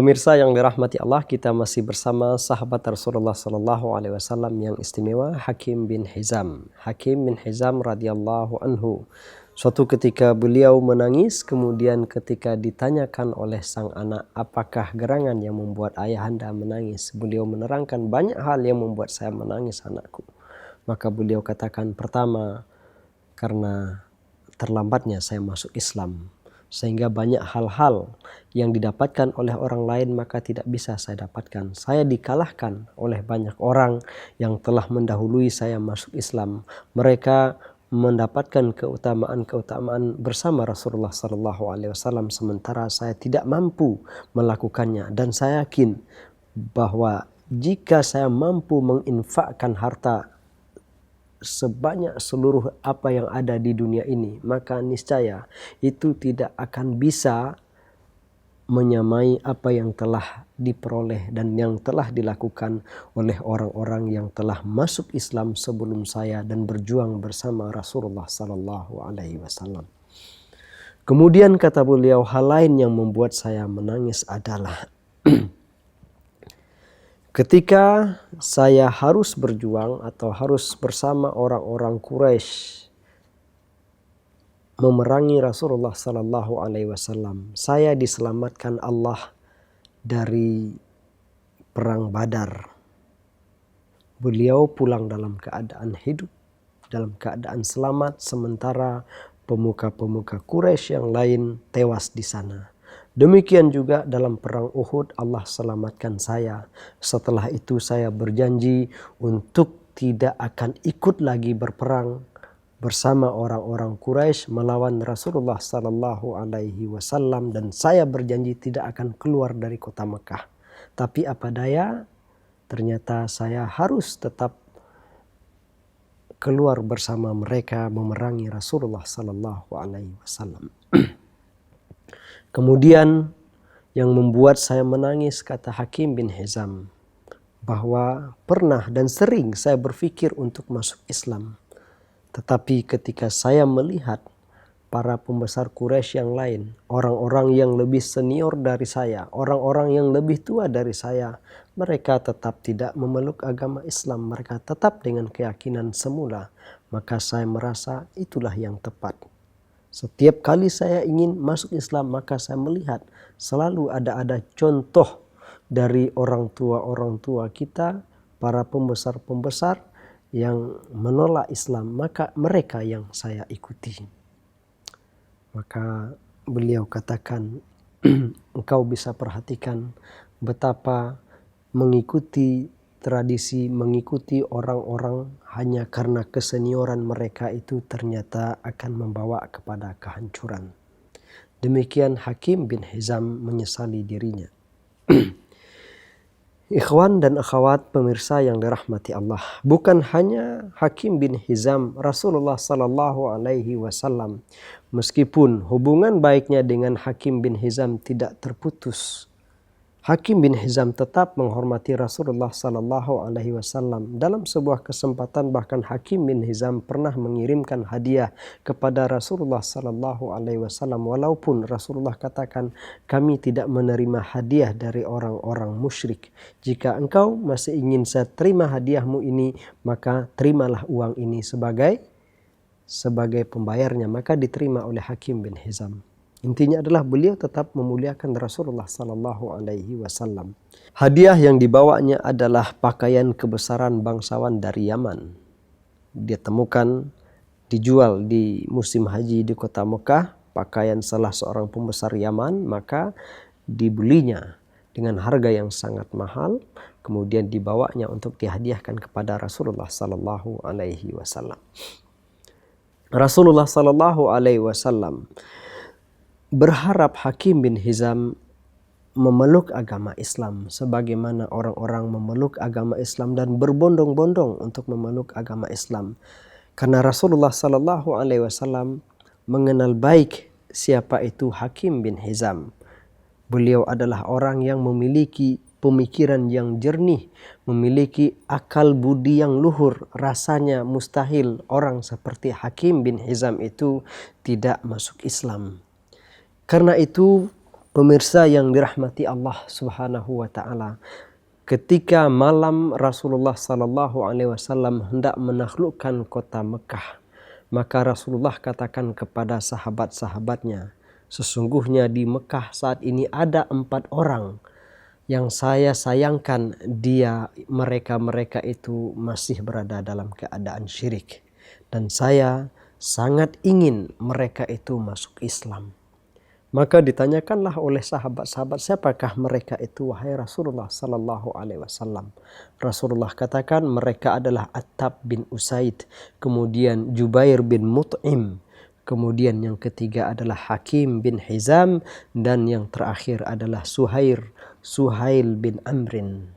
Pemirsa yang dirahmati Allah, kita masih bersama sahabat Rasulullah Sallallahu Alaihi Wasallam yang istimewa, Hakim bin Hizam. Hakim bin Hizam radhiyallahu anhu. Suatu ketika beliau menangis, kemudian ketika ditanyakan oleh sang anak, apakah gerangan yang membuat ayahanda menangis? Beliau menerangkan, banyak hal yang membuat saya menangis anakku. Maka beliau katakan, pertama, karena terlambatnya saya masuk Islam. Sehingga banyak hal-hal yang didapatkan oleh orang lain maka tidak bisa saya dapatkan. Saya dikalahkan oleh banyak orang yang telah mendahului saya masuk Islam. Mereka mendapatkan keutamaan-keutamaan bersama Rasulullah SAW, sementara saya tidak mampu melakukannya. Dan saya yakin bahwa jika saya mampu menginfakkan harta sebanyak seluruh apa yang ada di dunia ini, maka niscaya itu tidak akan bisa menyamai apa yang telah diperoleh dan yang telah dilakukan oleh orang-orang yang telah masuk Islam sebelum saya dan berjuang bersama Rasulullah Sallallahu Alaihi Wasallam. Kemudian kata beliau, hal lain yang membuat saya menangis adalah ketika saya harus berjuang atau harus bersama orang-orang Quraisy memerangi Rasulullah Sallallahu Alaihi Wasallam, saya diselamatkan Allah dari perang Badar. Beliau pulang dalam keadaan hidup, dalam keadaan selamat, sementara pemuka-pemuka Quraisy yang lain tewas di sana. Demikian juga dalam perang Uhud, Allah selamatkan saya. Setelah itu saya berjanji untuk tidak akan ikut lagi berperang bersama orang-orang Quraisy melawan Rasulullah Sallallahu Alaihi Wasallam, dan saya berjanji tidak akan keluar dari kota Mekah. Tapi apa daya, ternyata saya harus tetap keluar bersama mereka memerangi Rasulullah Sallallahu Alaihi Wasallam. Kemudian yang membuat saya menangis, kata Hakim bin Hizam, bahwa pernah dan sering saya berpikir untuk masuk Islam. Tetapi ketika saya melihat para pembesar Quraisy yang lain, orang-orang yang lebih senior dari saya, orang-orang yang lebih tua dari saya, mereka tetap tidak memeluk agama Islam, mereka tetap dengan keyakinan semula. Maka saya merasa itulah yang tepat. Setiap kali saya ingin masuk Islam, maka saya melihat selalu ada contoh dari orang tua kita, para pembesar-pembesar yang menolak Islam, maka mereka yang saya ikuti. Maka beliau katakan, engkau bisa perhatikan betapa mengikuti tradisi, mengikuti orang-orang hanya karena kesenioran mereka itu ternyata akan membawa kepada kehancuran. Demikian Hakim bin Hizam menyesali dirinya. Ikhwan dan akhwat pemirsa yang dirahmati Allah, bukan hanya Hakim bin Hizam, Rasulullah Sallallahu Alaihi Wasallam, meskipun hubungan baiknya dengan Hakim bin Hizam tidak terputus, Hakim bin Hizam tetap menghormati Rasulullah Sallallahu Alaihi Wasallam. Dalam sebuah kesempatan bahkan Hakim bin Hizam pernah mengirimkan hadiah kepada Rasulullah Sallallahu Alaihi Wasallam, walaupun Rasulullah katakan, kami tidak menerima hadiah dari orang-orang musyrik. Jika engkau masih ingin saya terima hadiahmu ini, maka terimalah uang ini sebagai pembayarnya. Maka diterima oleh Hakim bin Hizam. Intinya adalah beliau tetap memuliakan Rasulullah Sallallahu Alaihi Wasallam. Hadiah yang dibawanya adalah pakaian kebesaran bangsawan dari Yaman. Dia temukan dijual di musim haji di kota Mekah, pakaian salah seorang pembesar Yaman, maka dibelinya dengan harga yang sangat mahal, kemudian dibawanya untuk dihadiahkan kepada Rasulullah Sallallahu Alaihi Wasallam. Rasulullah Sallallahu Alaihi Wasallam berharap Hakim bin Hizam memeluk agama Islam sebagaimana orang-orang memeluk agama Islam dan berbondong-bondong untuk memeluk agama Islam. Karena Rasulullah Sallallahu Alaihi Wasallam mengenal baik siapa itu Hakim bin Hizam. Beliau adalah orang yang memiliki pemikiran yang jernih, memiliki akal budi yang luhur. Rasanya mustahil orang seperti Hakim bin Hizam itu tidak masuk Islam. Karena itu Pemirsa yang dirahmati Allah Subhanahu wa taala, ketika malam Rasulullah sallallahu alaihi wasallam hendak menaklukkan kota Mekah, maka Rasulullah katakan kepada sahabat-sahabatnya, sesungguhnya di Mekah saat ini ada 4 orang yang saya sayangkan mereka itu masih berada dalam keadaan syirik, dan saya sangat ingin mereka itu masuk Islam. Maka ditanyakanlah oleh sahabat-sahabat, siapakah mereka itu wahai Rasulullah sallallahu alaihi wasallam? Rasulullah katakan mereka adalah Attab bin Usaid, kemudian Jubair bin Mut'im, kemudian yang ketiga adalah Hakim bin Hizam, dan yang terakhir adalah Suhail bin Amrin.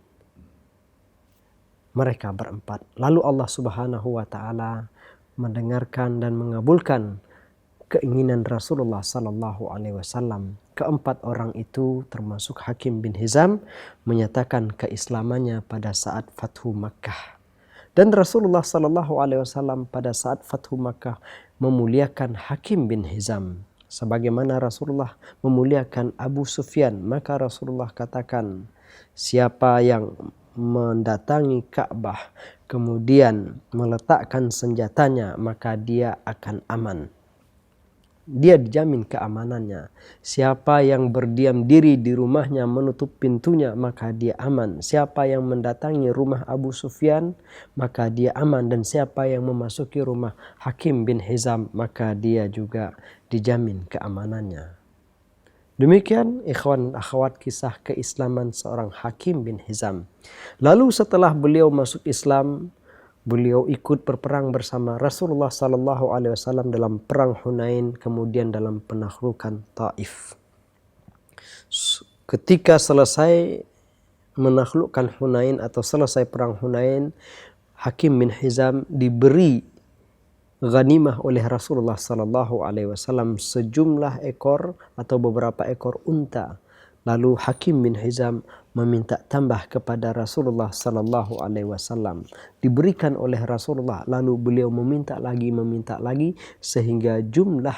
Mereka berempat. Lalu Allah Subhanahu wa taala mendengarkan dan mengabulkan keinginan Rasulullah sallallahu alaihi wasallam. Keempat orang itu termasuk Hakim bin Hizam menyatakan keislamannya pada saat Fathu Makkah. Dan Rasulullah sallallahu alaihi wasallam pada saat Fathu Makkah memuliakan Hakim bin Hizam sebagaimana Rasulullah memuliakan Abu Sufyan. Maka Rasulullah katakan, siapa yang mendatangi Ka'bah kemudian meletakkan senjatanya, maka dia akan aman. Dia dijamin keamanannya. Siapa yang berdiam diri di rumahnya menutup pintunya, maka dia aman. Siapa yang mendatangi rumah Abu Sufyan, maka dia aman. Dan siapa yang memasuki rumah Hakim bin Hizam, maka dia juga dijamin keamanannya. Demikian ikhwan akhwat kisah keislaman seorang Hakim bin Hizam. Lalu setelah beliau masuk Islam, beliau ikut berperang bersama Rasulullah sallallahu alaihi wasallam dalam perang Hunain, kemudian dalam penaklukan Taif. Ketika selesai menaklukkan Hunain atau selesai perang Hunain, Hakim bin Hizam diberi ghanimah oleh Rasulullah sallallahu alaihi wasallam sejumlah ekor atau beberapa ekor unta. Lalu Hakim bin Hizam meminta tambah kepada Rasulullah sallallahu alaihi wasallam. Diberikan oleh Rasulullah, lalu beliau meminta lagi sehingga jumlah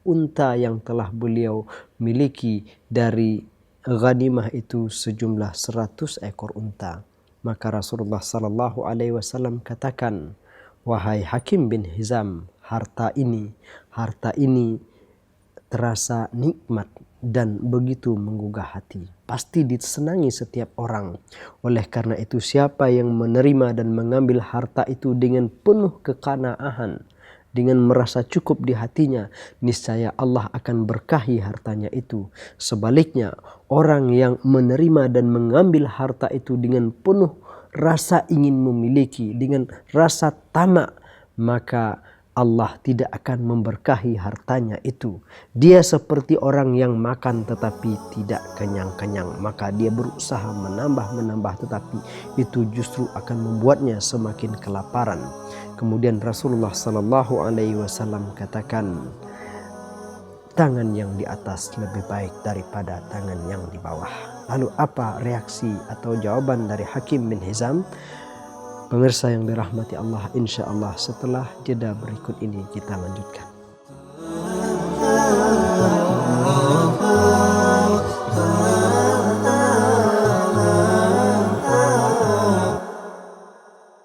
unta yang telah beliau miliki dari ghanimah itu sejumlah 100 ekor unta. Maka Rasulullah sallallahu alaihi wasallam katakan, wahai Hakim bin Hizam, harta ini terasa nikmat dan begitu menggugah hati. Pasti disenangi setiap orang. Oleh karena itu, siapa yang menerima dan mengambil harta itu dengan penuh keqanaahan, dengan merasa cukup di hatinya, niscaya Allah akan berkahi hartanya itu. Sebaliknya, orang yang menerima dan mengambil harta itu dengan penuh rasa ingin memiliki, dengan rasa tamak, maka Allah tidak akan memberkahi hartanya itu. Dia seperti orang yang makan tetapi tidak kenyang-kenyang. Maka dia berusaha menambah tetapi itu justru akan membuatnya semakin kelaparan. Kemudian Rasulullah sallallahu alaihi wasallam katakan, tangan yang di atas lebih baik daripada tangan yang di bawah. Lalu apa reaksi atau jawaban dari Hakim bin Hizam? Pemirsa yang dirahmati Allah, insya Allah setelah jeda berikut ini kita lanjutkan.